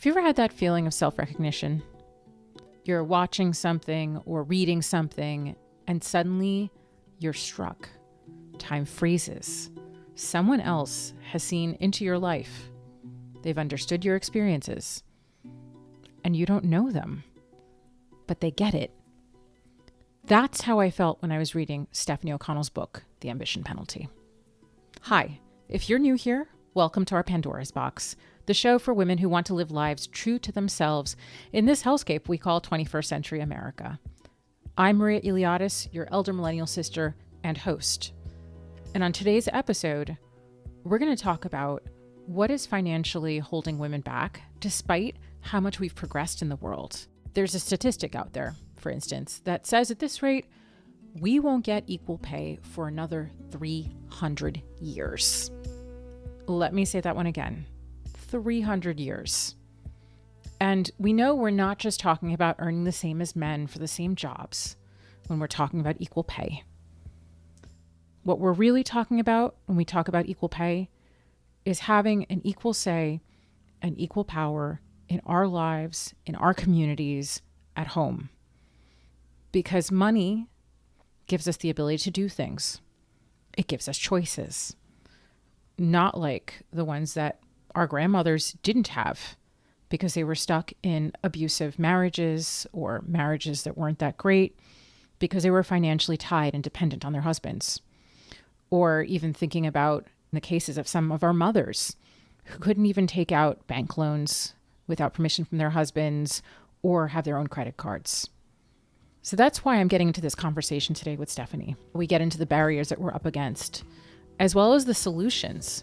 Have you ever had that feeling of self-recognition? You're watching something or reading something, and suddenly you're struck. Time freezes. Someone else has seen into your life. They've understood your experiences. And you don't know them, but they get it. That's how I felt when I was reading Stefanie O'Connell's book, The Ambition Penalty. Hi, if you're new here, welcome to our Pandora's Box, the show for women who want to live lives true to themselves in this hellscape we call 21st century America. I'm Maria Eliades, your elder millennial sister and host. And on today's episode, we're going to talk about what is financially holding women back despite how much we've progressed in the world. There's a statistic out there, for instance, that says at this rate, we won't get equal pay for another 300 years. Let me say that one again. 300 years. And we know we're not just talking about earning the same as men for the same jobs when we're talking about equal pay. What we're really talking about when we talk about equal pay is having an equal say and equal power in our lives, in our communities, at home. Because money gives us the ability to do things. It gives us choices. Not like the ones that our grandmothers didn't have because they were stuck in abusive marriages or marriages that weren't that great because they were financially tied and dependent on their husbands. Or even thinking about the cases of some of our mothers who couldn't even take out bank loans without permission from their husbands or have their own credit cards. So that's why I'm getting into this conversation today with Stefanie. We get into the barriers that we're up against, as well as the solutions,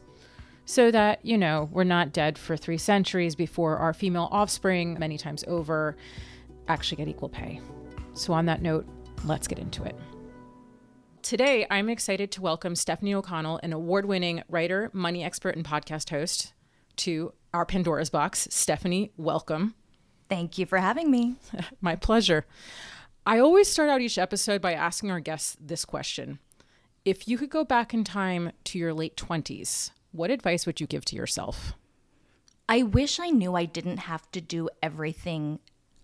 so that, we're not dead for 3 centuries before our female offspring, many times over, actually get equal pay. So on that note, let's get into it. Today, I'm excited to welcome Stefanie O'Connell, an award-winning writer, money expert, and podcast host, to our Pandora's Box. Stefanie, welcome. Thank you for having me. My pleasure. I always start out each episode by asking our guests this question. If you could go back in time to your late 20s, what advice would you give to yourself? I wish I knew I didn't have to do everything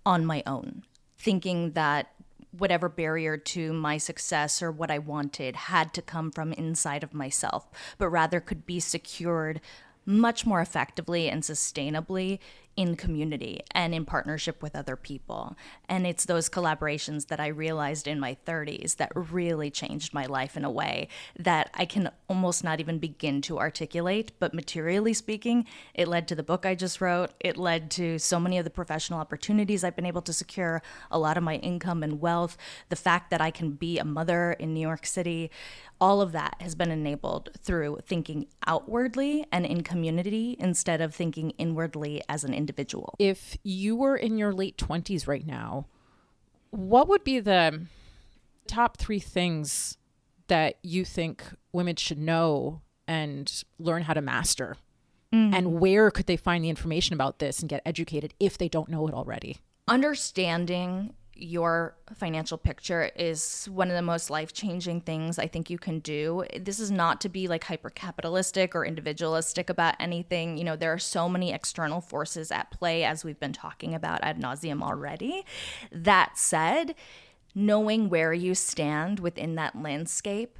on my own, thinking that whatever barrier to my success or what I wanted had to come from inside of myself, but rather could be secured much more effectively and sustainably in community and in partnership with other people. And it's those collaborations that I realized in my 30s that really changed my life in a way that I can almost not even begin to articulate. But materially speaking, it led to the book I just wrote. It led to so many of the professional opportunities I've been able to secure, a lot of my income and wealth, the fact that I can be a mother in New York City. All of that has been enabled through thinking outwardly and in community instead of thinking inwardly as an individual. If you were in your late 20s right now, what would be the top 3 things that you think women should know and learn how to master? And where could they find the information about this and get educated if they don't know it already? Understanding your financial picture is one of the most life-changing things I think you can do. This is not to be like hyper-capitalistic or individualistic about anything. There are so many external forces at play, as we've been talking about ad nauseum already. That said, knowing where you stand within that landscape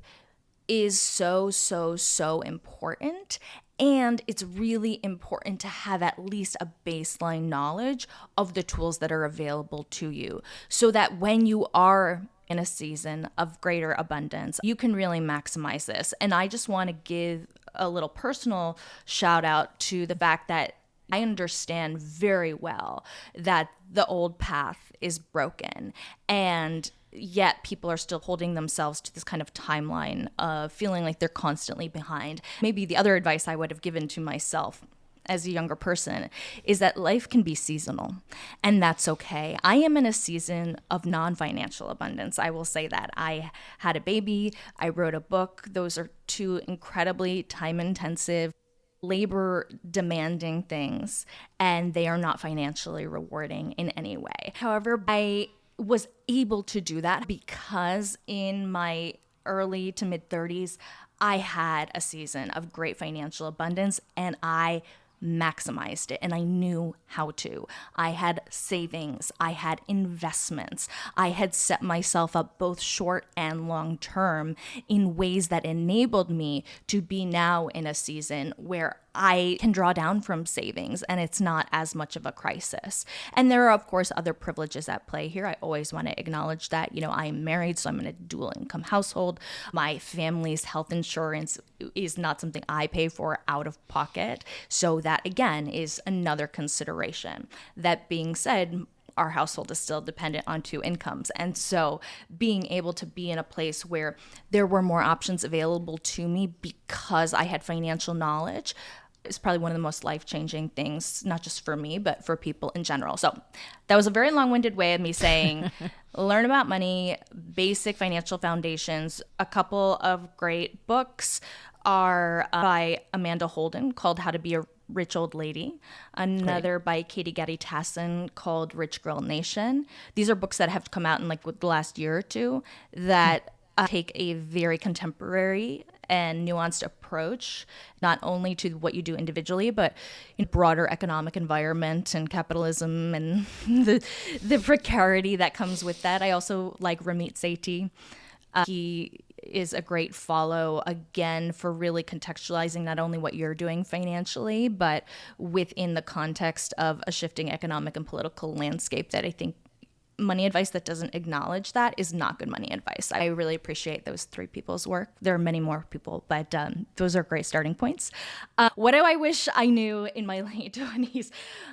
is so, so, so important. And it's really important to have at least a baseline knowledge of the tools that are available to you so that when you are in a season of greater abundance, you can really maximize this. And I just want to give a little personal shout out to the fact that I understand very well that the old path is broken, and yet people are still holding themselves to this kind of timeline of feeling like they're constantly behind. Maybe the other advice I would have given to myself as a younger person is that life can be seasonal, and that's okay. I am in a season of non-financial abundance. I will say that. I had a baby. I wrote a book. Those are 2 incredibly time-intensive, labor-demanding things, and they are not financially rewarding in any way. However, I was able to do that because in my early to mid 30s, I had a season of great financial abundance, and I maximized it, and I knew how to. I had savings, I had investments, I had set myself up both short and long term in ways that enabled me to be now in a season where I can draw down from savings and it's not as much of a crisis. And there are, of course, other privileges at play here. I always want to acknowledge that. I'm married, so I'm in a dual income household. My family's health insurance is not something I pay for out of pocket. So that, again, is another consideration. That being said, our household is still dependent on two incomes. And so being able to be in a place where there were more options available to me because I had financial knowledge is probably one of the most life-changing things, not just for me, but for people in general. So that was a very long-winded way of me saying, learn about money, basic financial foundations. A couple of great books are by Amanda Holden called How to Be a Rich Old Lady, another by Katie Gaddy-Tassin called Rich Girl Nation. These are books that have come out in the last year or two that take a very contemporary and nuanced approach, not only to what you do individually, but in broader economic environment and capitalism and the precarity that comes with that. I also like Ramit Sethi. He is a great follow, again, for really contextualizing not only what you're doing financially, but within the context of a shifting economic and political landscape that I think money advice that doesn't acknowledge that is not good money advice. I really appreciate those three people's work. There are many more people, but those are great starting points. What do I wish I knew in my late 20s?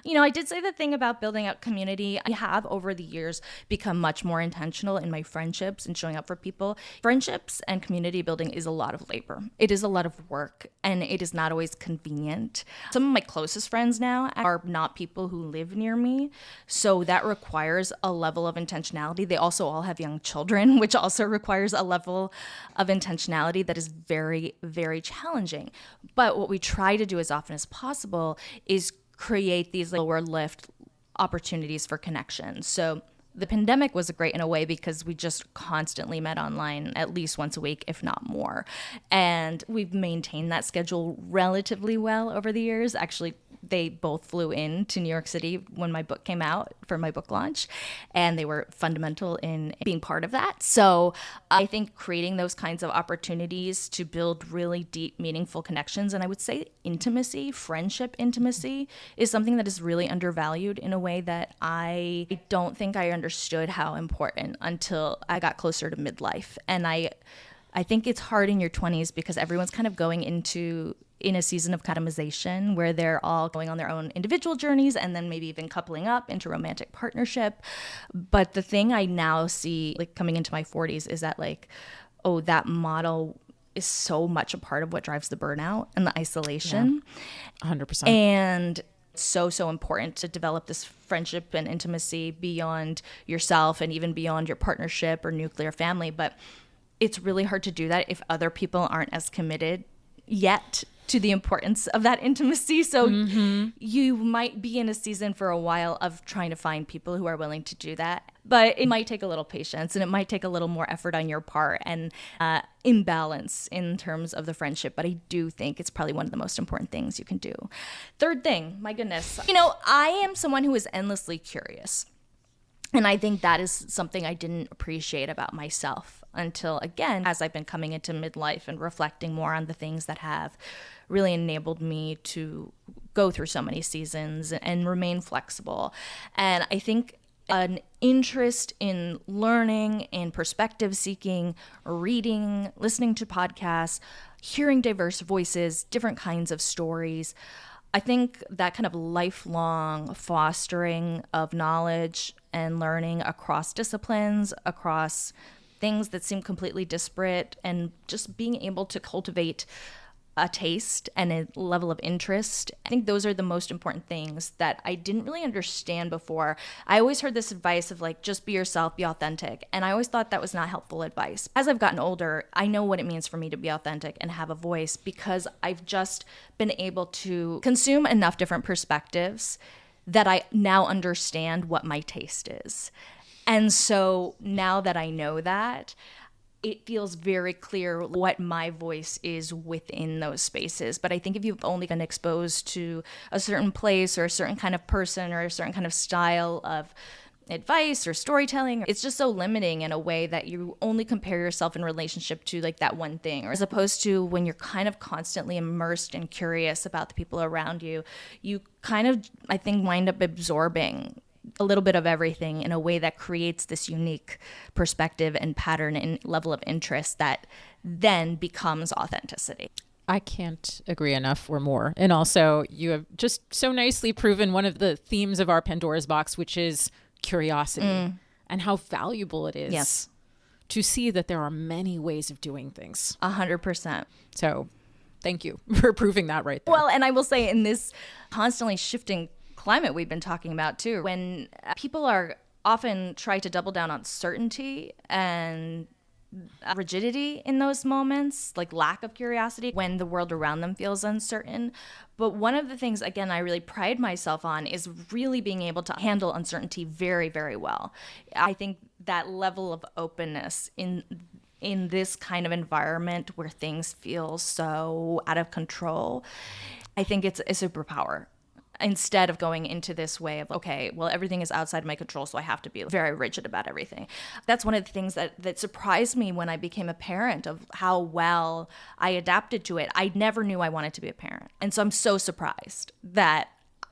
I did say the thing about building out community. I have over the years become much more intentional in my friendships and showing up for people. Friendships and community building is a lot of labor. It is a lot of work, and it is not always convenient. Some of my closest friends now are not people who live near me, so that requires a level of intentionality. They also all have young children, which also requires a level of intentionality that is very, very challenging. But what we try to do as often as possible is create these lower lift opportunities for connection. So the pandemic was great in a way because we just constantly met online at least once a week, if not more. And we've maintained that schedule relatively well over the years. Actually, they both flew in to New York City when my book came out for my book launch, and they were fundamental in being part of that. So I think creating those kinds of opportunities to build really deep, meaningful connections, and I would say intimacy, friendship intimacy, is something that is really undervalued in a way that I don't think I understood how important until I got closer to midlife. And I think it's hard in your 20s because everyone's kind of going in a season of atomization where they're all going on their own individual journeys and then maybe even coupling up into romantic partnership. But the thing I now see coming into my 40s is that that model is so much a part of what drives the burnout and the isolation. Yeah, 100%. And so important to develop this friendship and intimacy beyond yourself and even beyond your partnership or nuclear family. But it's really hard to do that if other people aren't as committed yet to the importance of that intimacy. So you might be in a season for a while of trying to find people who are willing to do that. But it might take a little patience and it might take a little more effort on your part and imbalance in terms of the friendship. But I do think it's probably one of the most important things you can do. Third thing, my goodness. I am someone who is endlessly curious. And I think that is something I didn't appreciate about myself until, again, as I've been coming into midlife and reflecting more on the things that have really enabled me to go through so many seasons and remain flexible. And I think an interest in learning and perspective seeking, reading, listening to podcasts, hearing diverse voices, different kinds of stories, I think that kind of lifelong fostering of knowledge and learning across disciplines, across things that seem completely disparate, and just being able to cultivate a taste and a level of interest. I think those are the most important things that I didn't really understand before. I always heard this advice of just be yourself, be authentic. And I always thought that was not helpful advice. As I've gotten older, I know what it means for me to be authentic and have a voice because I've just been able to consume enough different perspectives that I now understand what my taste is. And so now that I know that, it feels very clear what my voice is within those spaces. But I think if you've only been exposed to a certain place or a certain kind of person or a certain kind of style of advice or storytelling, it's just so limiting in a way that you only compare yourself in relationship to like that one thing, or as opposed to when you're kind of constantly immersed and curious about the people around you, you kind of, I think, wind up absorbing a little bit of everything in a way that creates this unique perspective and pattern and level of interest that then becomes authenticity. I can't agree enough or more. And also, you have just so nicely proven one of the themes of our Pandora's box, which is curiosity and how valuable it is to see that there are many ways of doing things. 100%. So thank you for proving that right there. Well, and I will say in this constantly shifting climate we've been talking about too, when people are often try to double down on certainty and rigidity in those moments, like lack of curiosity when the world around them feels uncertain. But one of the things, again, I really pride myself on is really being able to handle uncertainty very, very well. I think that level of openness in this kind of environment where things feel so out of control, I think it's a superpower. Instead of going into this way of, okay, well, everything is outside my control, so I have to be very rigid about everything. That's one of the things that surprised me when I became a parent, of how well I adapted to it. I never knew I wanted to be a parent. And so I'm so surprised that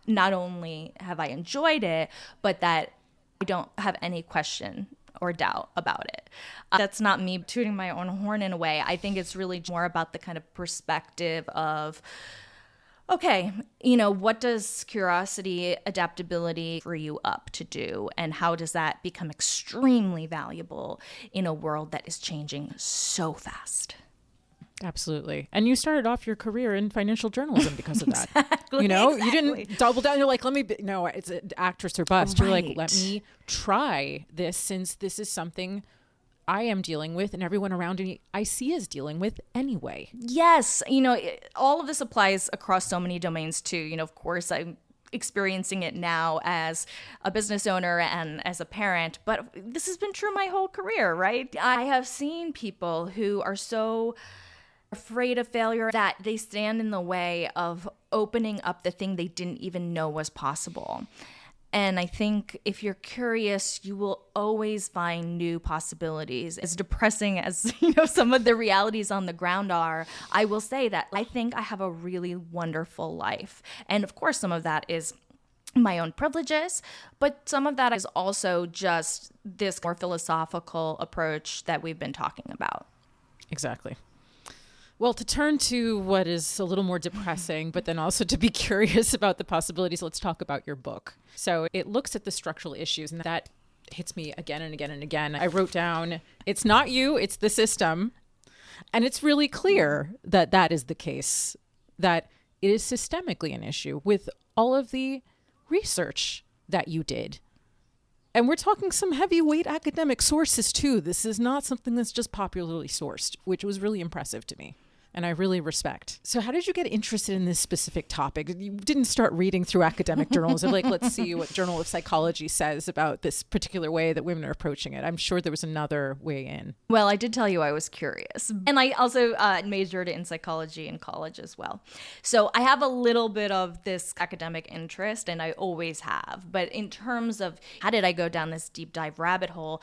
not only have I enjoyed it, but that I don't have any question or doubt about it. That's not me tooting my own horn in a way. I think it's really more about the kind of perspective of, okay, what does curiosity, adaptability free you up to do? And how does that become extremely valuable in a world that is changing so fast? Absolutely. And you started off your career in financial journalism because of that. Exactly. You didn't double down. You're like, no, it's an actress or bust. You're like, Right. let me try this, since this is something I am dealing with and everyone around me I see is dealing with anyway. Yes. All of this applies across so many domains too. Of course, I'm experiencing it now as a business owner and as a parent, but this has been true my whole career, right? I have seen people who are so afraid of failure that they stand in the way of opening up the thing they didn't even know was possible. And I think if you're curious, you will always find new possibilities. As depressing as some of the realities on the ground are, I will say that I think I have a really wonderful life. And of course, some of that is my own privileges, but some of that is also just this more philosophical approach that we've been talking about. Exactly. Well, to turn to what is a little more depressing, but then also to be curious about the possibilities, let's talk about your book. So it looks at the structural issues, and that hits me again and again and again. I wrote down, it's not you, it's the system. And it's really clear that that is the case, that it is systemically an issue with all of the research that you did. And we're talking some heavyweight academic sources too. This is not something that's just popularly sourced, which was really impressive to me. And I really respect. So how did you get interested in this specific topic? You didn't start reading through academic journals of like, let's see what Journal of Psychology says about this particular way that women are approaching it. I'm sure there was another way in. Well, I did tell you I was curious. And I also majored in psychology in college as well. So I have a little bit of this academic interest, and I always have. But in terms of how did I go down this deep dive rabbit hole,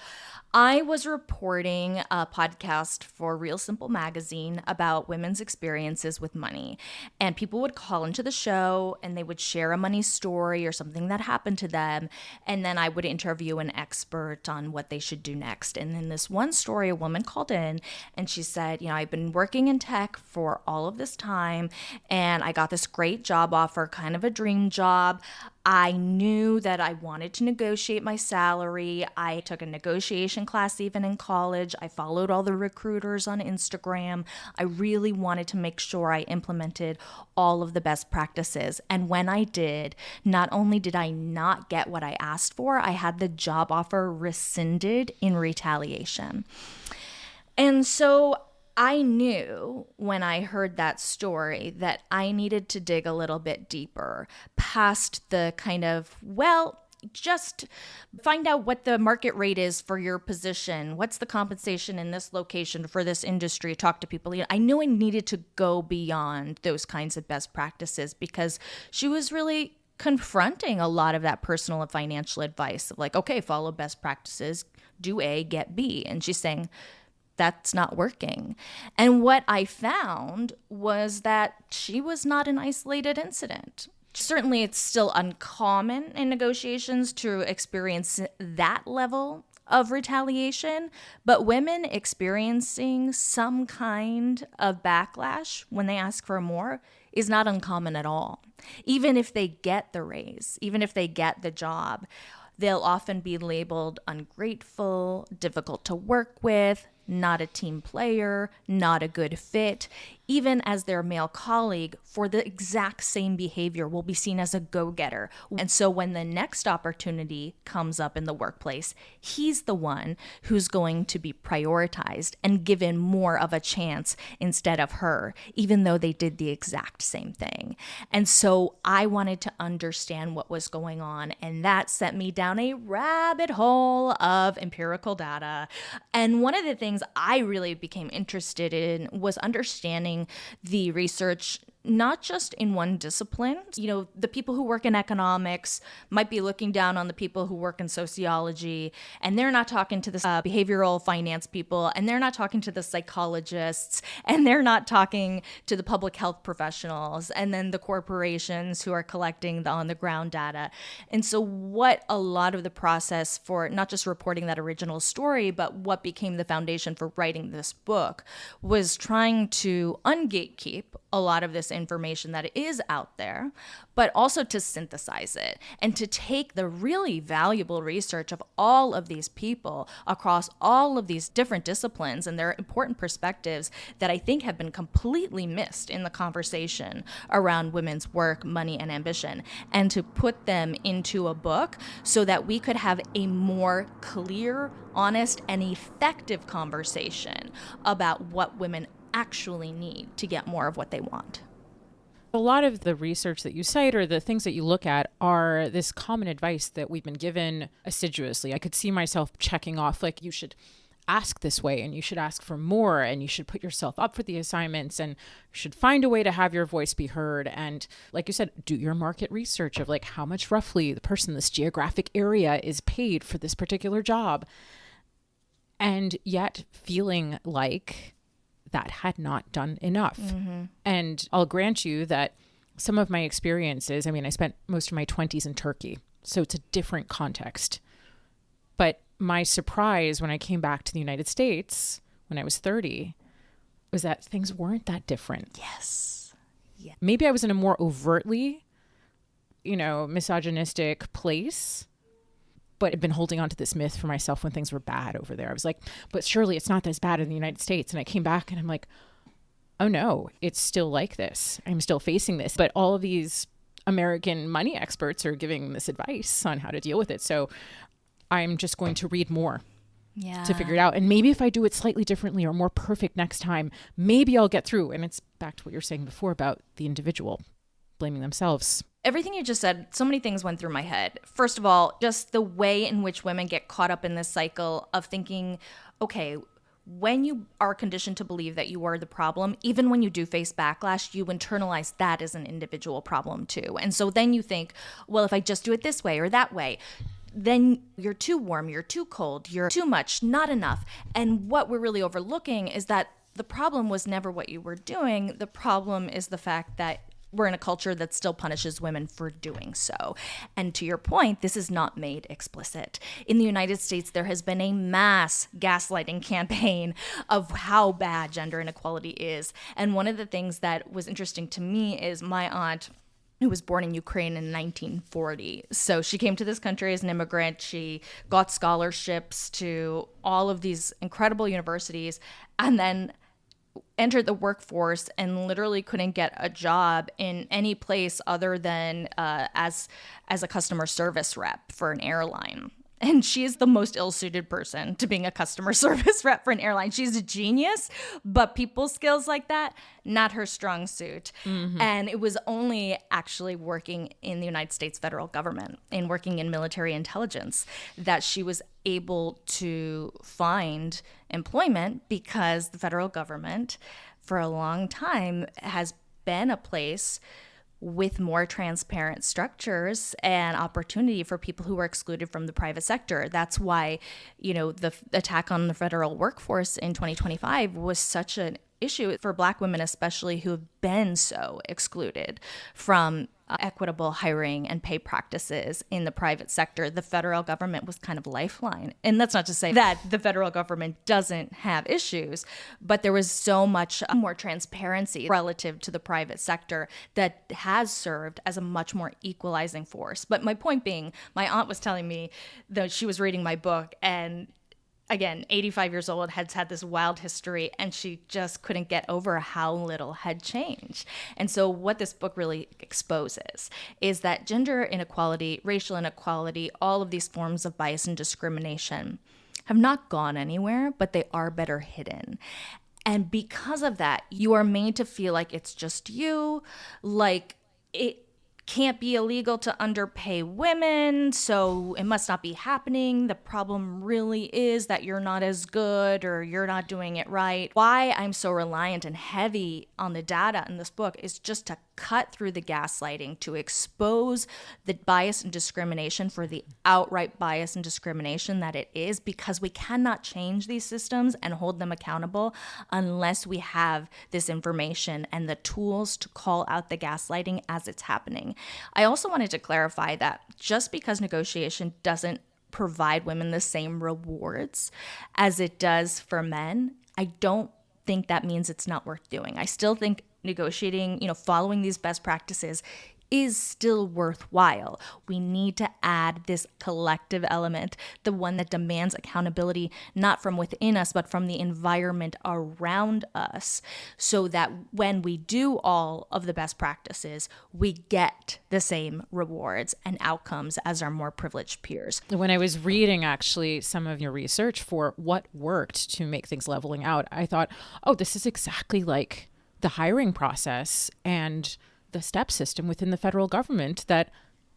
I was reporting a podcast for Real Simple magazine about women's experiences with money. And people would call into the show and they would share a money story or something that happened to them. And then I would interview an expert on what they should do next. And in this one story, a woman called in and she said, I've been working in tech for all of this time and I got this great job offer, kind of a dream job. I knew that I wanted to negotiate my salary. I took a negotiation class even in college. I followed all the recruiters on Instagram. I really wanted to make sure I implemented all of the best practices. And when I did, not only did I not get what I asked for, I had the job offer rescinded in retaliation. And so I knew when I heard that story that I needed to dig a little bit deeper past the kind of, well, Just find out what the market rate is for your position. What's the compensation in this location for this industry? Talk to people. I knew I needed to go beyond those kinds of best practices because she was really confronting a lot of that personal and financial advice of like, okay, follow best practices, do A, get B. And she's saying, that's not working. And what I found was that she was not an isolated incident. Certainly, it's still uncommon in negotiations to experience that level of retaliation, but women experiencing some kind of backlash when they ask for more is not uncommon at all. Even if they get the raise, even if they get the job, they'll often be labeled ungrateful, difficult to work with, not a team player, not a good fit. Even as their male colleague, for the exact same behavior, will be seen as a go-getter. And so when the next opportunity comes up in the workplace, he's the one who's going to be prioritized and given more of a chance instead of her, even though they did the exact same thing. And so I wanted to understand what was going on, and that sent me down a rabbit hole of empirical data. And one of the things I really became interested in was understanding the research, not just in one discipline. The people who work in economics might be looking down on the people who work in sociology, and they're not talking to the behavioral finance people, and they're not talking to the psychologists, and they're not talking to the public health professionals, and then the corporations who are collecting the on-the-ground data. And so what a lot of the process for not just reporting that original story, but what became the foundation for writing this book was trying to ungatekeep a lot of this information that is out there, but also to synthesize it and to take the really valuable research of all of these people across all of these different disciplines and their important perspectives that I think have been completely missed in the conversation around women's work, money, and ambition, and to put them into a book so that we could have a more clear, honest, and effective conversation about what women actually need to get more of what they want. A lot of the research that you cite or the things that you look at are this common advice that we've been given assiduously. I could see myself checking off, like, you should ask this way and you should ask for more and you should put yourself up for the assignments and you should find a way to have your voice be heard. And like you said, do your market research of like how much roughly the person in this geographic area is paid for this particular job. And yet feeling like that had not done enough. Mm-hmm. And I'll grant you that some of my experiences, I spent most of my 20s in Turkey, so it's a different context. But my surprise when I came back to the United States when I was 30 was that things weren't that different. Yes. Yeah. Maybe I was in a more overtly, misogynistic place, but I've been holding on to this myth for myself when things were bad over there. I was like, but surely it's not as bad in the United States. And I came back and I'm like, oh no, it's still like this. I'm still facing this. But all of these American money experts are giving this advice on how to deal with it. So I'm just going to read more to figure it out. And maybe if I do it slightly differently or more perfect next time, maybe I'll get through. And it's back to what you're saying before about the individual blaming themselves. Everything you just said, so many things went through my head. First of all, just the way in which women get caught up in this cycle of thinking, okay, when you are conditioned to believe that you are the problem, even when you do face backlash, you internalize that as an individual problem too. And so then you think, well, if I just do it this way or that way, then you're too warm, you're too cold, you're too much, not enough. And what we're really overlooking is that the problem was never what you were doing. The problem is the fact that we're in a culture that still punishes women for doing so. And to your point, this is not made explicit. In the United States, there has been a mass gaslighting campaign of how bad gender inequality is. And one of the things that was interesting to me is my aunt, who was born in Ukraine in 1940. So she came to this country as an immigrant. She got scholarships to all of these incredible universities and then entered the workforce and literally couldn't get a job in any place other than as a customer service rep for an airline. And she is the most ill-suited person to being a customer service rep for an airline. She's a genius, but people skills like that, not her strong suit. And it was only actually working in the United States federal government and working in military intelligence that she was able to find employment, because the federal government for a long time has been a place with more transparent structures and opportunity for people who are excluded from the private sector. That's why, the attack on the federal workforce in 2025 was such an issue for Black women, especially, who have been so excluded from equitable hiring and pay practices in the private sector. The federal government was kind of lifeline. And that's not to say that the federal government doesn't have issues, but there was so much more transparency relative to the private sector that has served as a much more equalizing force. But my point being, my aunt was telling me that she was reading my book, and again, 85 years old, had had this wild history, and she just couldn't get over how little had changed. And so what this book really exposes is that gender inequality, racial inequality, all of these forms of bias and discrimination have not gone anywhere, but they are better hidden. And because of that, you are made to feel like it's just you, like it can't be illegal to underpay women, so it must not be happening. The problem really is that you're not as good, or you're not doing it right. Why I'm so reliant and heavy on the data in this book is just to cut through the gaslighting, to expose the bias and discrimination for the outright bias and discrimination that it is, because we cannot change these systems and hold them accountable unless we have this information and the tools to call out the gaslighting as it's happening. I also wanted to clarify that just because negotiation doesn't provide women the same rewards as it does for men, I don't think that means it's not worth doing. I still think negotiating, following these best practices is still worthwhile. We need to add this collective element, the one that demands accountability, not from within us, but from the environment around us, so that when we do all of the best practices, we get the same rewards and outcomes as our more privileged peers. When I was reading actually some of your research for what worked to make things leveling out, I thought, oh, this is exactly like the hiring process and the step system within the federal government that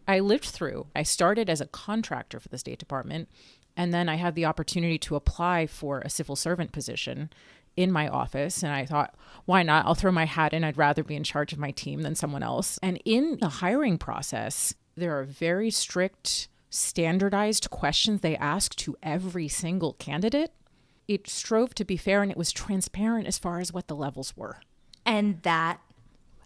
I lived through. I started as a contractor for the State Department, and then I had the opportunity to apply for a civil servant position in my office. And I thought, why not? I'll throw my hat in. I'd rather be in charge of my team than someone else. And in the hiring process, there are very strict, standardized questions they ask to every single candidate. It strove to be fair, and it was transparent as far as what the levels were. And that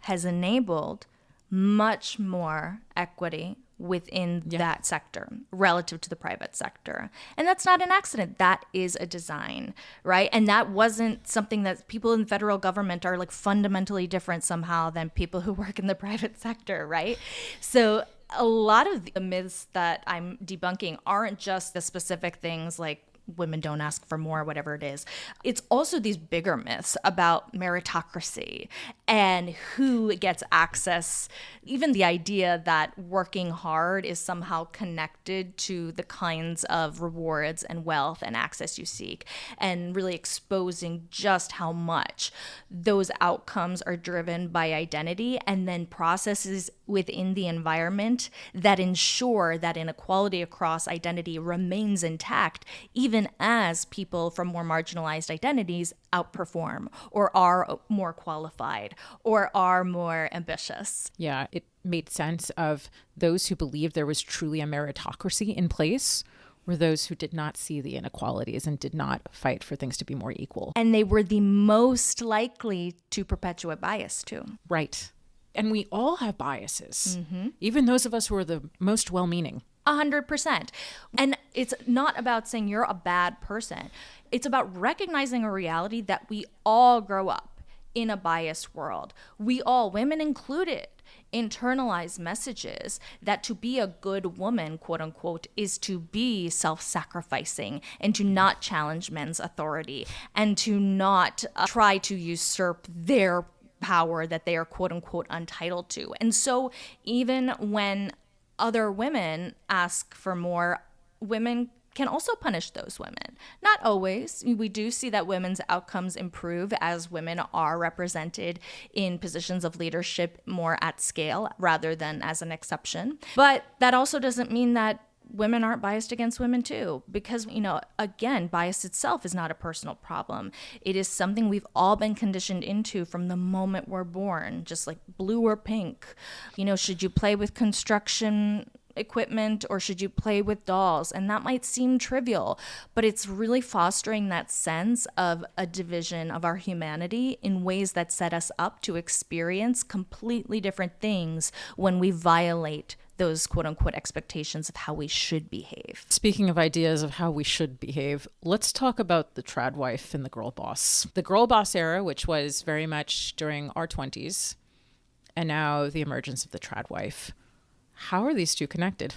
has enabled much more equity within that sector relative to the private sector. And that's not an accident. That is a design, right? And that wasn't something that people in the federal government are like fundamentally different somehow than people who work in the private sector, right? So a lot of the myths that I'm debunking aren't just the specific things like women don't ask for more, whatever it is. It's also these bigger myths about meritocracy and who gets access. Even the idea that working hard is somehow connected to the kinds of rewards and wealth and access you seek, and really exposing just how much those outcomes are driven by identity, and then processes within the environment that ensure that inequality across identity remains intact, even as people from more marginalized identities outperform or are more qualified or are more ambitious. Yeah, it made sense of those who believed there was truly a meritocracy in place were those who did not see the inequalities and did not fight for things to be more equal. And they were the most likely to perpetuate bias too. Right. And we all have biases, even those of us who are the most well-meaning. 100%. And it's not about saying you're a bad person. It's about recognizing a reality that we all grow up in a biased world. We all, women included, internalize messages that to be a good woman, quote unquote, is to be self-sacrificing and to not challenge men's authority and to not try to usurp their power that they are, quote unquote, untitled to. And so even when other women ask for more, women can also punish those women. Not always. We do see that women's outcomes improve as women are represented in positions of leadership more at scale rather than as an exception. But that also doesn't mean that women aren't biased against women too, because, again, bias itself is not a personal problem. It is something we've all been conditioned into from the moment we're born, just like blue or pink. Should you play with construction equipment or should you play with dolls? And that might seem trivial, but it's really fostering that sense of a division of our humanity in ways that set us up to experience completely different things when we violate those quote unquote expectations of how we should behave. Speaking of ideas of how we should behave, let's talk about the tradwife and the girl boss. The girl boss era, which was very much during our 20s, and now the emergence of the tradwife. How are these two connected?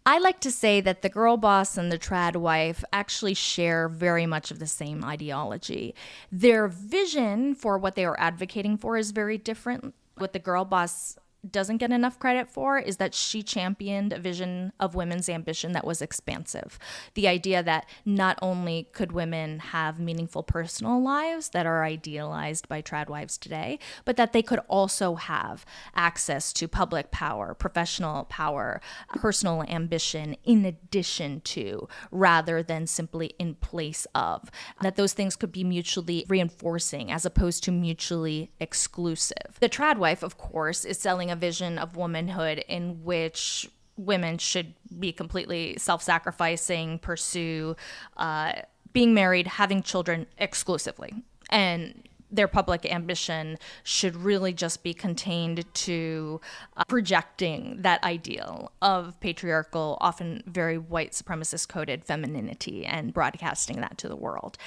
I like to say that the girl boss and the tradwife actually share very much of the same ideology. Their vision for what they are advocating for is very different. What the girl boss doesn't get enough credit for is that she championed a vision of women's ambition that was expansive. The idea that not only could women have meaningful personal lives that are idealized by tradwives today, but that they could also have access to public power, professional power, personal ambition in addition to, rather than simply in place of. That those things could be mutually reinforcing as opposed to mutually exclusive. The tradwife, of course, is selling a vision of womanhood in which women should be completely self-sacrificing, pursue being married, having children exclusively. And their public ambition should really just be contained to projecting that ideal of patriarchal, often very white supremacist coded femininity and broadcasting that to the world.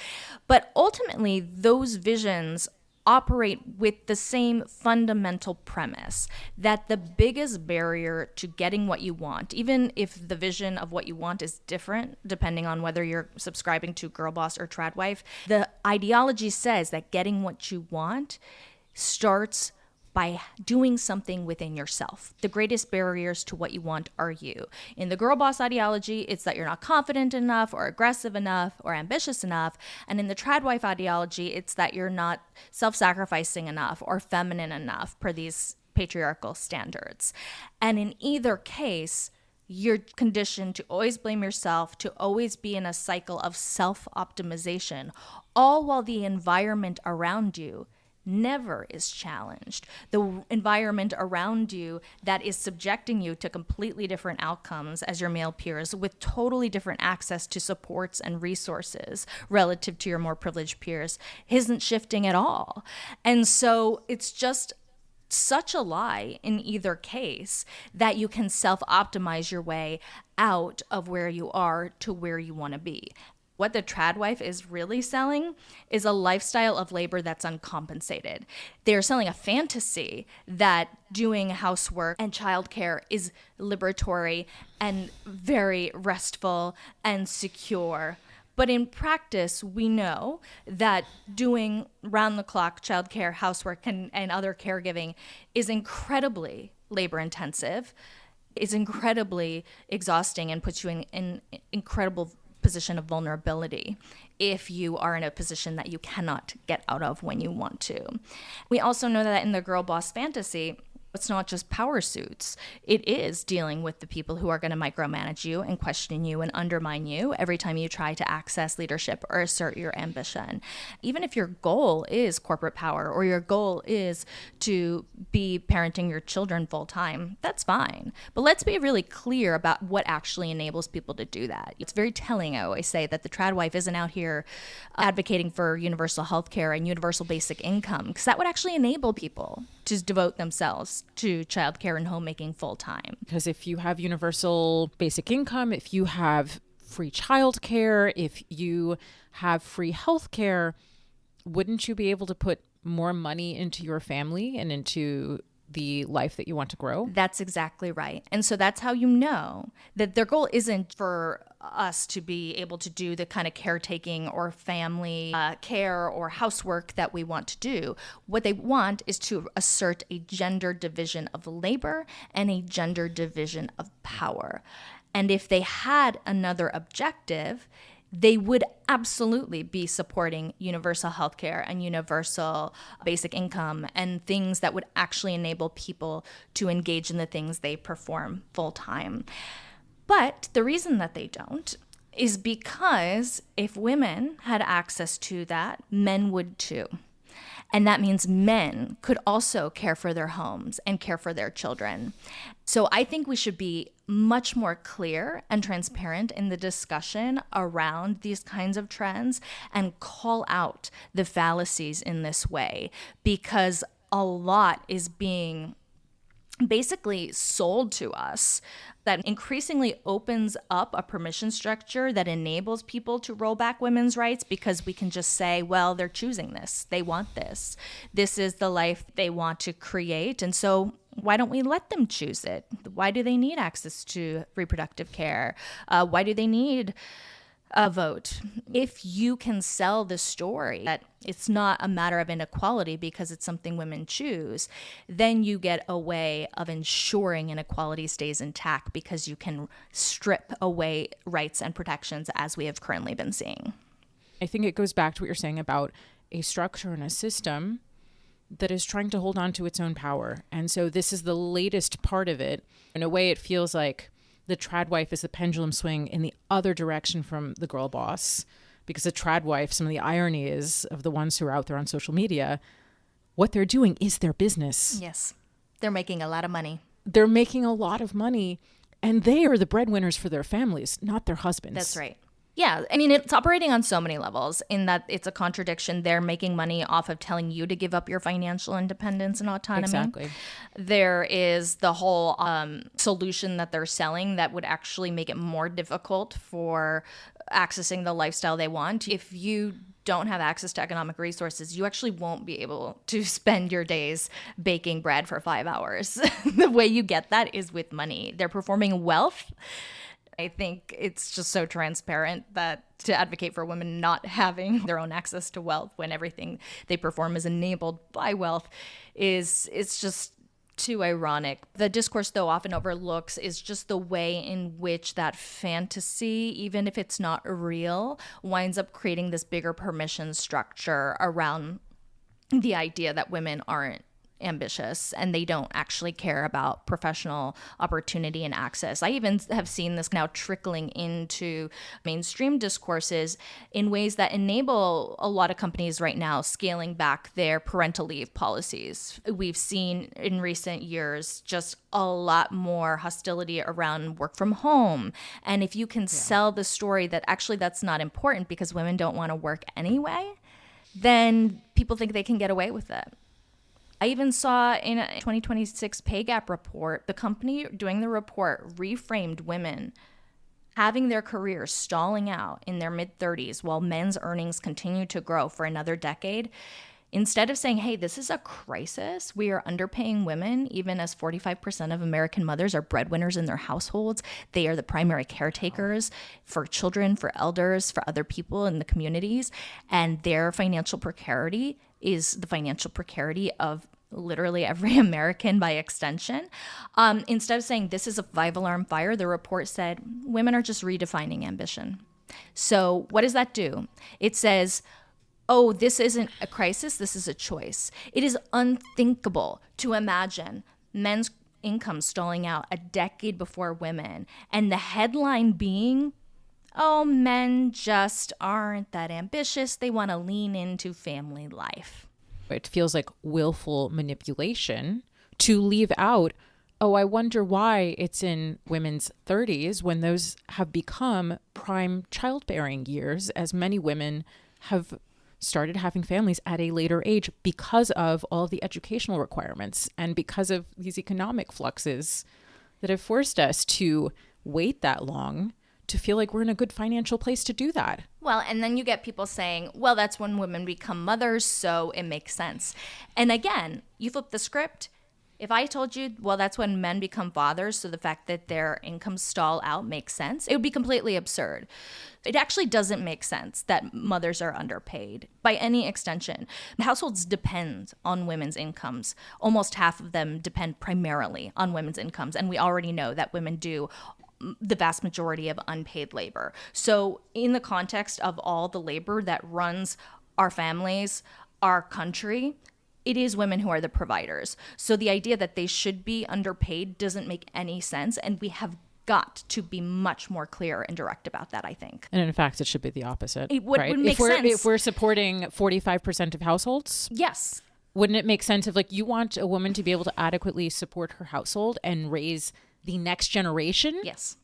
But ultimately, those visions operate with the same fundamental premise that the biggest barrier to getting what you want, even if the vision of what you want is different, depending on whether you're subscribing to girl boss or tradwife, the ideology says that getting what you want starts by doing something within yourself. The greatest barriers to what you want are you. In the girl boss ideology, it's that you're not confident enough or aggressive enough or ambitious enough. And in the tradwife ideology, it's that you're not self-sacrificing enough or feminine enough per these patriarchal standards. And in either case, you're conditioned to always blame yourself, to always be in a cycle of self-optimization, all while the environment around you never is challenged. The environment around you that is subjecting you to completely different outcomes as your male peers with totally different access to supports and resources relative to your more privileged peers isn't shifting at all. And so it's just such a lie in either case that you can self-optimize your way out of where you are to where you want to be. What the tradwife is really selling is a lifestyle of labor that's uncompensated. They're selling a fantasy that doing housework and childcare is liberatory and very restful and secure. But in practice, we know that doing round-the-clock childcare, housework, and other caregiving is incredibly labor-intensive, is incredibly exhausting, and puts you in incredible position of vulnerability if you are in a position that you cannot get out of when you want to. We also know that in the girl boss fantasy, it's not just power suits. It is dealing with the people who are going to micromanage you and question you and undermine you every time you try to access leadership or assert your ambition. Even if your goal is corporate power or your goal is to be parenting your children full time, that's fine. But let's be really clear about what actually enables people to do that. It's very telling, I always say, that the tradwife isn't out here advocating for universal health care and universal basic income, because that would actually enable people to devote themselves to childcare and homemaking full time. Because if you have universal basic income, if you have free childcare, if you have free healthcare, wouldn't you be able to put more money into your family and into the life that you want to grow? That's exactly right. And so that's how you know that their goal isn't for us to be able to do the kind of caretaking or family care or housework that we want to do. What they want is to assert a gender division of labor and a gender division of power. And if they had another objective, they would absolutely be supporting universal healthcare and universal basic income and things that would actually enable people to engage in the things they perform full time. But the reason that they don't is because if women had access to that, men would too. And that means men could also care for their homes and care for their children. So I think we should be much more clear and transparent in the discussion around these kinds of trends and call out the fallacies in this way, because a lot is being basically sold to us that increasingly opens up a permission structure that enables people to roll back women's rights, because we can just say, well, they're choosing this. They want this. This is the life they want to create. And so why don't we let them choose it? Why do they need access to reproductive care? Why do they need a vote? If you can sell the story that it's not a matter of inequality because it's something women choose, then you get a way of ensuring inequality stays intact, because you can strip away rights and protections as we have currently been seeing. I think it goes back to what you're saying about a structure and a system that is trying to hold on to its own power. And so this is the latest part of it. In a way, it feels like the tradwife is the pendulum swing in the other direction from the girl boss, because the tradwife, some of the irony is of the ones who are out there on social media, what they're doing is their business. Yes. They're making a lot of money. They're making a lot of money, and they are the breadwinners for their families, not their husbands. That's right. Yeah, I mean, it's operating on so many levels in that it's a contradiction. They're making money off of telling you to give up your financial independence and autonomy. Exactly. There is the whole solution that they're selling that would actually make it more difficult for accessing the lifestyle they want. If you don't have access to economic resources, you actually won't be able to spend your days baking bread for 5 hours. The way you get that is with money. They're performing wealth. I think it's just so transparent that to advocate for women not having their own access to wealth when everything they perform is enabled by wealth it's just too ironic. The discourse, though, often overlooks is just the way in which that fantasy, even if it's not real, winds up creating this bigger permission structure around the idea that women aren't ambitious and they don't actually care about professional opportunity and access. I even have seen this now trickling into mainstream discourses in ways that enable a lot of companies right now scaling back their parental leave policies. We've seen in recent years just a lot more hostility around work from home. And if you can sell the story that actually that's not important because women don't want to work anyway, then people think they can get away with it. I even saw in a 2026 pay gap report, the company doing the report reframed women having their careers stalling out in their mid-30s while men's earnings continue to grow for another decade. Instead of saying, hey, this is a crisis, we are underpaying women, even as 45% of American mothers are breadwinners in their households. They are the primary caretakers for children, for elders, for other people in the communities. And their financial precarity is the financial precarity of literally every American by extension. Instead of saying this is a 5-alarm fire, the report said women are just redefining ambition. So what does that do? It says, oh, this isn't a crisis, this is a choice. It is unthinkable to imagine men's income stalling out a decade before women, and the headline being, oh, men just aren't that ambitious, they want to lean into family life. It feels like willful manipulation to leave out, oh, I wonder why it's in women's 30s when those have become prime childbearing years, as many women have started having families at a later age because of all of the educational requirements and because of these economic fluxes that have forced us to wait that long to feel like we're in a good financial place to do that. Well, and then you get people saying, well, that's when women become mothers, so it makes sense. And again, you flip the script. If I told you, well, that's when men become fathers, so the fact that their incomes stall out makes sense, it would be completely absurd. It actually doesn't make sense that mothers are underpaid by any extension. Households depend on women's incomes. Almost half of them depend primarily on women's incomes. And we already know that women do the vast majority of unpaid labor. So in the context of all the labor that runs our families, our country, it is women who are the providers. So the idea that they should be underpaid doesn't make any sense. And we have got to be much more clear and direct about that, I think. And in fact, it should be the opposite. It would make sense. If we're supporting 45% of households. Yes. Wouldn't it make sense if like you want a woman to be able to adequately support her household and raise the next generation? Yes.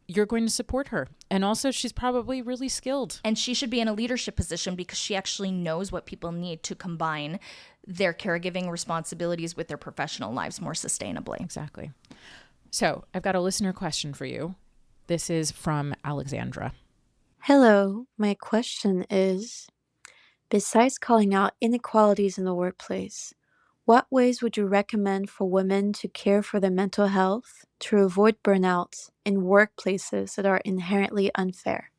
You're going to support her. And also she's probably really skilled. And she should be in a leadership position because she actually knows what people need to combine their caregiving responsibilities with their professional lives more sustainably. Exactly. So I've got a listener question for you. This is from Alexandra. Hello, my question is, besides calling out inequalities in the workplace, what ways would you recommend for women to care for their mental health to avoid burnout in workplaces that are inherently unfair?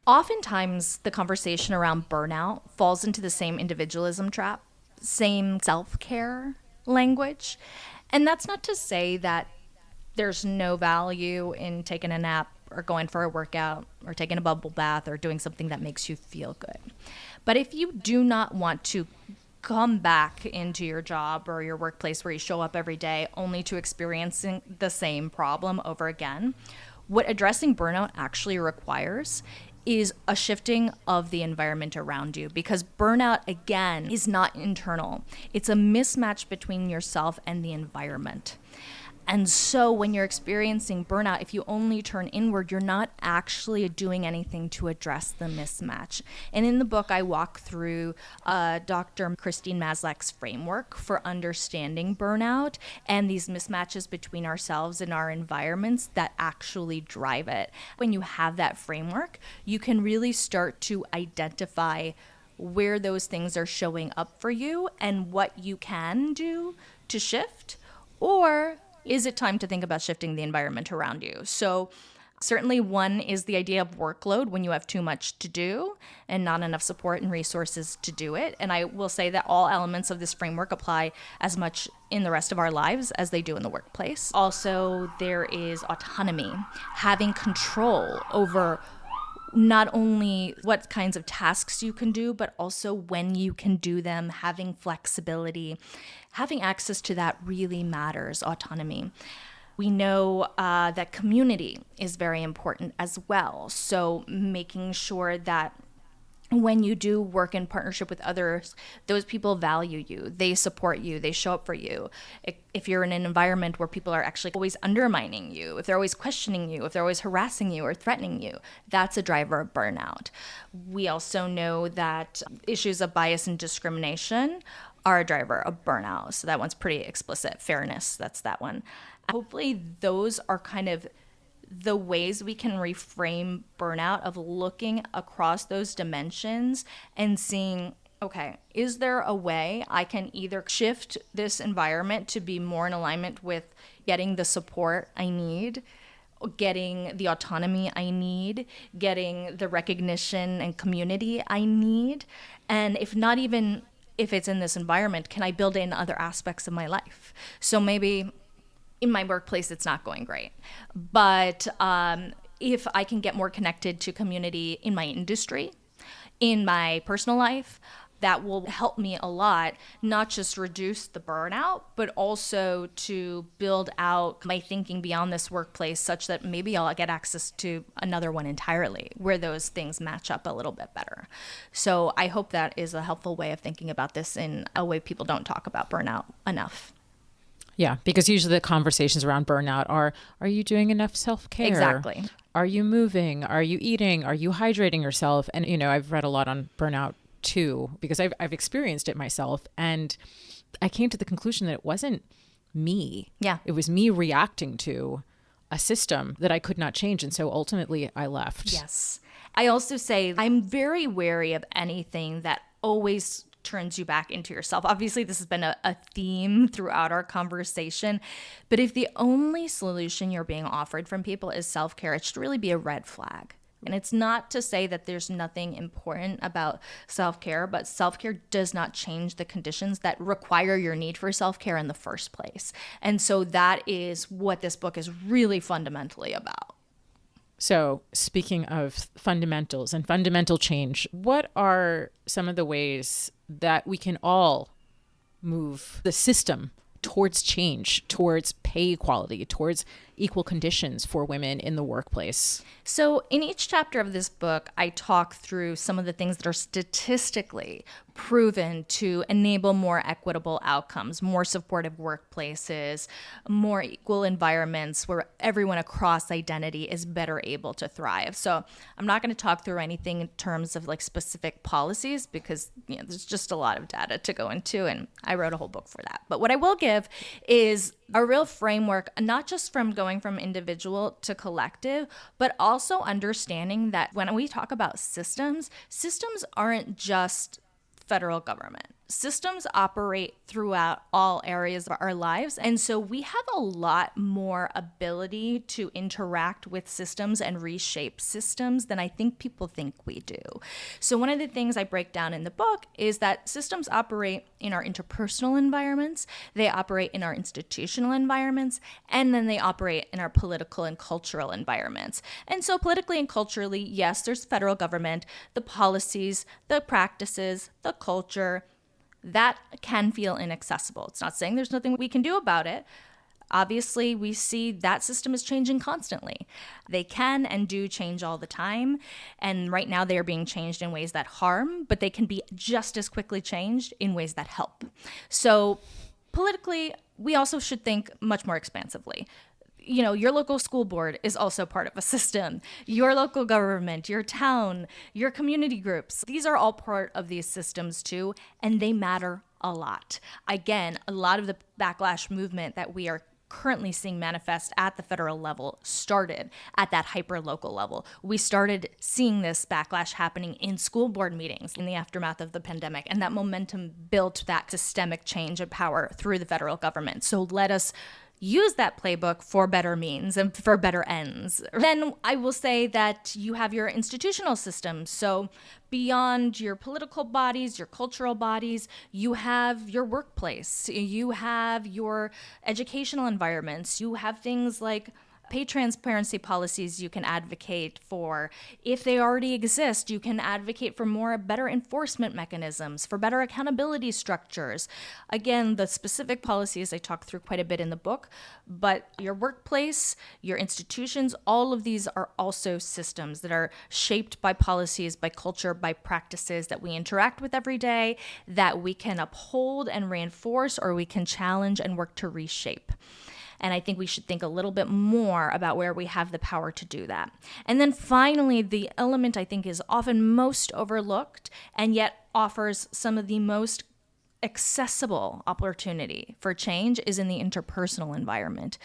Oftentimes, the conversation around burnout falls into the same individualism trap, same self-care language. And that's not to say that there's no value in taking a nap or going for a workout or taking a bubble bath or doing something that makes you feel good. But if you do not want to come back into your job or your workplace where you show up every day only to experiencing the same problem over again, what addressing burnout actually requires is a shifting of the environment around you, because burnout, again, is not internal. It's a mismatch between yourself and the environment. And so when you're experiencing burnout, if you only turn inward, you're not actually doing anything to address the mismatch. And in the book, I walk through Dr. Christine Maslach's framework for understanding burnout and these mismatches between ourselves and our environments that actually drive it. When you have that framework, you can really start to identify where those things are showing up for you and what you can do to shift, or is it time to think about shifting the environment around you? So certainly one is the idea of workload when you have too much to do and not enough support and resources to do it. And I will say that all elements of this framework apply as much in the rest of our lives as they do in the workplace. Also, there is autonomy, having control over not only what kinds of tasks you can do, but also when you can do them, having flexibility. Having access to that really matters, autonomy. We know that community is very important as well. So making sure that when you do work in partnership with others, those people value you, they support you, they show up for you. If you're in an environment where people are actually always undermining you, if they're always questioning you, if they're always harassing you or threatening you, that's a driver of burnout. We also know that issues of bias and discrimination are a driver of burnout. So that one's pretty explicit. Fairness, that's that one. Hopefully those are kind of the ways we can reframe burnout, of looking across those dimensions and seeing, okay, is there a way I can either shift this environment to be more in alignment with getting the support I need, getting the autonomy I need, getting the recognition and community I need, and if not even if it's in this environment, can I build in other aspects of my life? So maybe in my workplace, it's not going great. But if I can get more connected to community in my industry, in my personal life, that will help me a lot, not just reduce the burnout, but also to build out my thinking beyond this workplace such that maybe I'll get access to another one entirely where those things match up a little bit better. So I hope that is a helpful way of thinking about this in a way people don't talk about burnout enough. Yeah, because usually the conversations around burnout are you doing enough self-care? Exactly. Are you moving? Are you eating? Are you hydrating yourself? And, I've read a lot on burnout too, because I've experienced it myself. And I came to the conclusion that it wasn't me. Yeah. It was me reacting to a system that I could not change. And so ultimately I left. Yes. I also say I'm very wary of anything that always turns you back into yourself. Obviously, this has been a theme throughout our conversation, but if the only solution you're being offered from people is self-care, it should really be a red flag. And it's not to say that there's nothing important about self-care, but self-care does not change the conditions that require your need for self-care in the first place. And so that is what this book is really fundamentally about. So speaking of fundamentals and fundamental change, what are some of the ways that we can all move the system towards change, towards pay equality, towards equal conditions for women in the workplace? So in each chapter of this book, I talk through some of the things that are statistically proven to enable more equitable outcomes, more supportive workplaces, more equal environments where everyone across identity is better able to thrive. So I'm not going to talk through anything in terms of like specific policies because there's just a lot of data to go into, and I wrote a whole book for that. But what I will give is a real framework, not just from going from individual to collective, but also understanding that when we talk about systems aren't just federal government. Systems operate throughout all areas of our lives. And so we have a lot more ability to interact with systems and reshape systems than I think people think we do. So one of the things I break down in the book is that systems operate in our interpersonal environments, they operate in our institutional environments, and then they operate in our political and cultural environments. And so politically and culturally, yes, there's federal government, the policies, the practices, the culture, that can feel inaccessible. It's not saying there's nothing we can do about it. Obviously, we see that system is changing constantly. They can and do change all the time. And right now they are being changed in ways that harm, but they can be just as quickly changed in ways that help. So politically, we also should think much more expansively. Your local school board is also part of a system. Your local government, your town, your community groups, these are all part of these systems too, and they matter a lot. Again, a lot of the backlash movement that we are currently seeing manifest at the federal level started at that hyper-local level. We started seeing this backlash happening in school board meetings in the aftermath of the pandemic, and that momentum built that systemic change and power through the federal government. So let us use that playbook for better means and for better ends. Then I will say that you have your institutional systems. So beyond your political bodies, your cultural bodies, you have your workplace, you have your educational environments, you have things like pay transparency policies you can advocate for. If they already exist, you can advocate for better enforcement mechanisms, for better accountability structures. Again, the specific policies I talk through quite a bit in the book, but your workplace, your institutions, all of these are also systems that are shaped by policies, by culture, by practices that we interact with every day, that we can uphold and reinforce, or we can challenge and work to reshape. And I think we should think a little bit more about where we have the power to do that. And then finally, the element I think is often most overlooked and yet offers some of the most accessible opportunity for change is in the interpersonal environment.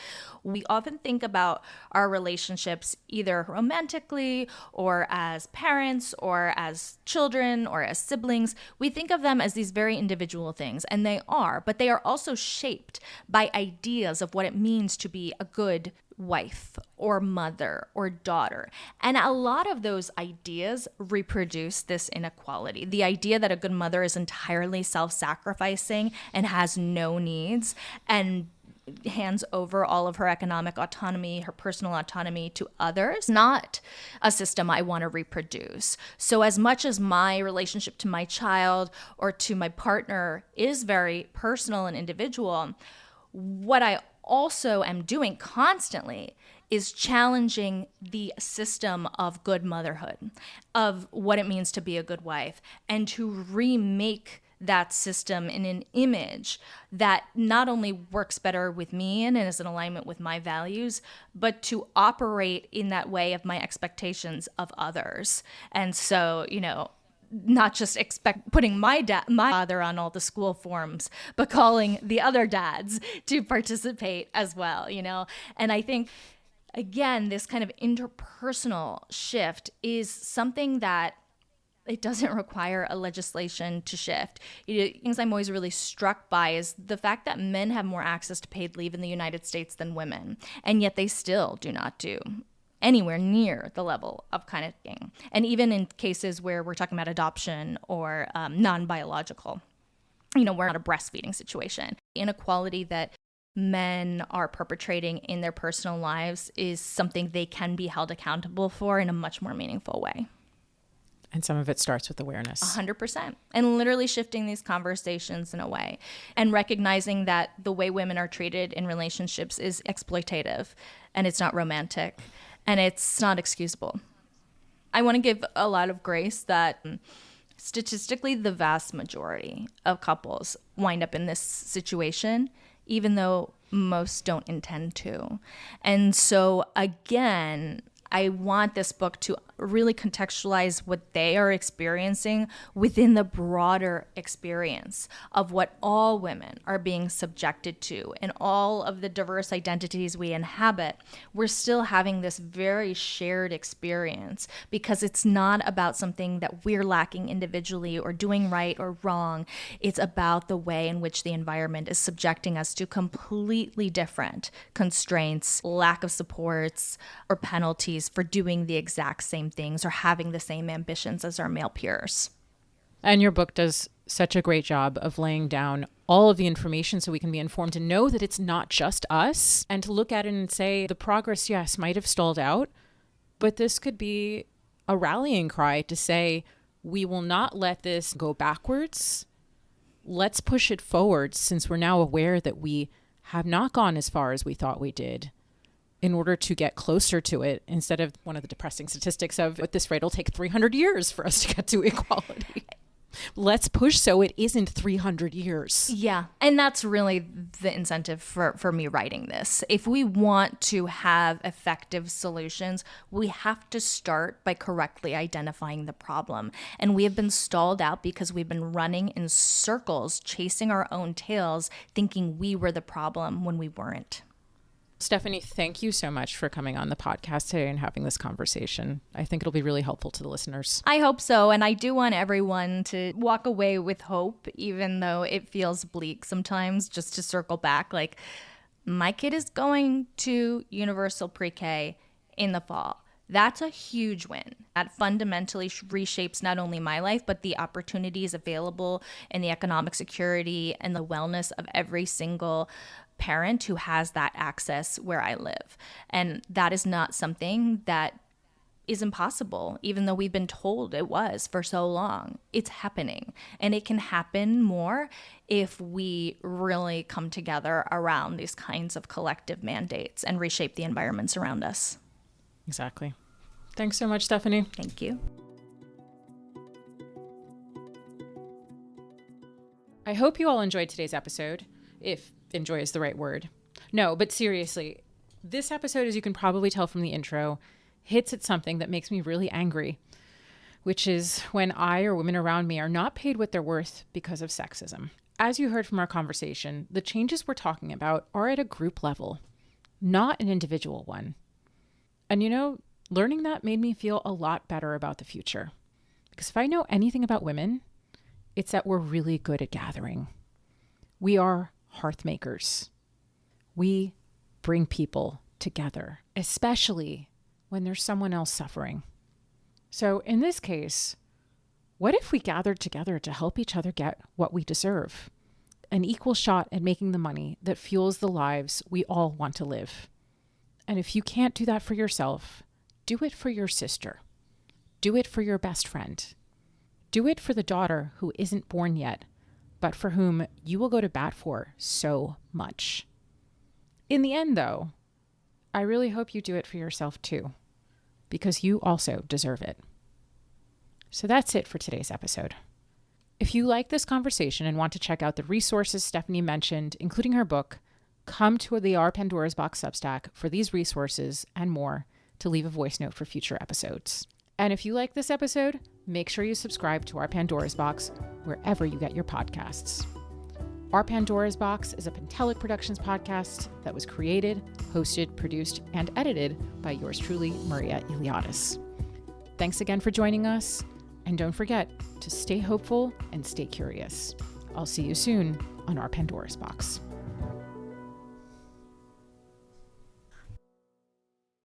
We often think about our relationships either romantically or as parents or as children or as siblings. We think of them as these very individual things, and they are, but they are also shaped by ideas of what it means to be a good wife or mother or daughter. And a lot of those ideas reproduce this inequality. The idea that a good mother is entirely self-sacrificing and has no needs and hands over all of her economic autonomy, her personal autonomy to others, not a system I want to reproduce. So as much as my relationship to my child or to my partner is very personal and individual, what I also am doing constantly is challenging the system of good motherhood, of what it means to be a good wife, and to remake that system in an image that not only works better with me and is in alignment with my values, but to operate in that way of my expectations of others. And so, not just putting my father on all the school forms, but calling the other dads to participate as well, And I think, again, this kind of interpersonal shift is something that it doesn't require a legislation to shift. Things I'm always really struck by is the fact that men have more access to paid leave in the United States than women, and yet they still do not do anywhere near the level of kind of thing. And even in cases where we're talking about adoption or non-biological, we're not a breastfeeding situation. Inequality that men are perpetrating in their personal lives is something they can be held accountable for in a much more meaningful way. And some of it starts with awareness. 100%. And literally shifting these conversations in a way and recognizing that the way women are treated in relationships is exploitative and it's not romantic and it's not excusable. I want to give a lot of grace that statistically the vast majority of couples wind up in this situation, even though most don't intend to. And so again, I want this book to really contextualize what they are experiencing within the broader experience of what all women are being subjected to and all of the diverse identities we inhabit. We're still having this very shared experience because it's not about something that we're lacking individually or doing right or wrong. It's about the way in which the environment is subjecting us to completely different constraints, lack of supports, or penalties for doing the exact same things or having the same ambitions as our male peers. And your book does such a great job of laying down all of the information so we can be informed and know that it's not just us, and to look at it and say the progress, yes, might have stalled out, but this could be a rallying cry to say we will not let this go backwards. Let's push it forward, since we're now aware that we have not gone as far as we thought we did, in order to get closer to it, instead of one of the depressing statistics of at this rate, it'll take 300 years for us to get to equality. Let's push so it isn't 300 years. Yeah. And that's really the incentive for me writing this. If we want to have effective solutions, we have to start by correctly identifying the problem. And we have been stalled out because we've been running in circles, chasing our own tails, thinking we were the problem when we weren't. Stefanie, thank you so much for coming on the podcast today and having this conversation. I think it'll be really helpful to the listeners. I hope so. And I do want everyone to walk away with hope, even though it feels bleak sometimes. Just to circle back, like, my kid is going to universal pre-K in the fall. That's a huge win. That fundamentally reshapes not only my life, but the opportunities available and the economic security and the wellness of every single parent who has that access where I live. And that is not something that is impossible, even though we've been told it was for so long. It's happening. And it can happen more if we really come together around these kinds of collective mandates and reshape the environments around us. Exactly. Thanks so much, Stefanie. Thank you. I hope you all enjoyed today's episode, if enjoy is the right word. No, but seriously, this episode, as you can probably tell from the intro, hits at something that makes me really angry, which is when I or women around me are not paid what they're worth because of sexism. As you heard from our conversation, the changes we're talking about are at a group level, not an individual one. And learning that made me feel a lot better about the future. Because if I know anything about women, it's that we're really good at gathering. We are hearth makers. We bring people together, especially when there's someone else suffering. So in this case, what if we gathered together to help each other get what we deserve? An equal shot at making the money that fuels the lives we all want to live. And if you can't do that for yourself, do it for your sister. Do it for your best friend. Do it for the daughter who isn't born yet, but for whom you will go to bat for so much. In the end, though, I really hope you do it for yourself too, because you also deserve it. So that's it for today's episode. If you like this conversation and want to check out the resources Stefanie mentioned, including her book, come to the Our Pandora's Box Substack for these resources and more to leave a voice note for future episodes. And if you like this episode, make sure you subscribe to Our Pandora's Box wherever you get your podcasts. Our Pandora's Box is a Pentelic Productions podcast that was created, hosted, produced, and edited by yours truly, Maria Eliades. Thanks again for joining us, and don't forget to stay hopeful and stay curious. I'll see you soon on Our Pandora's Box.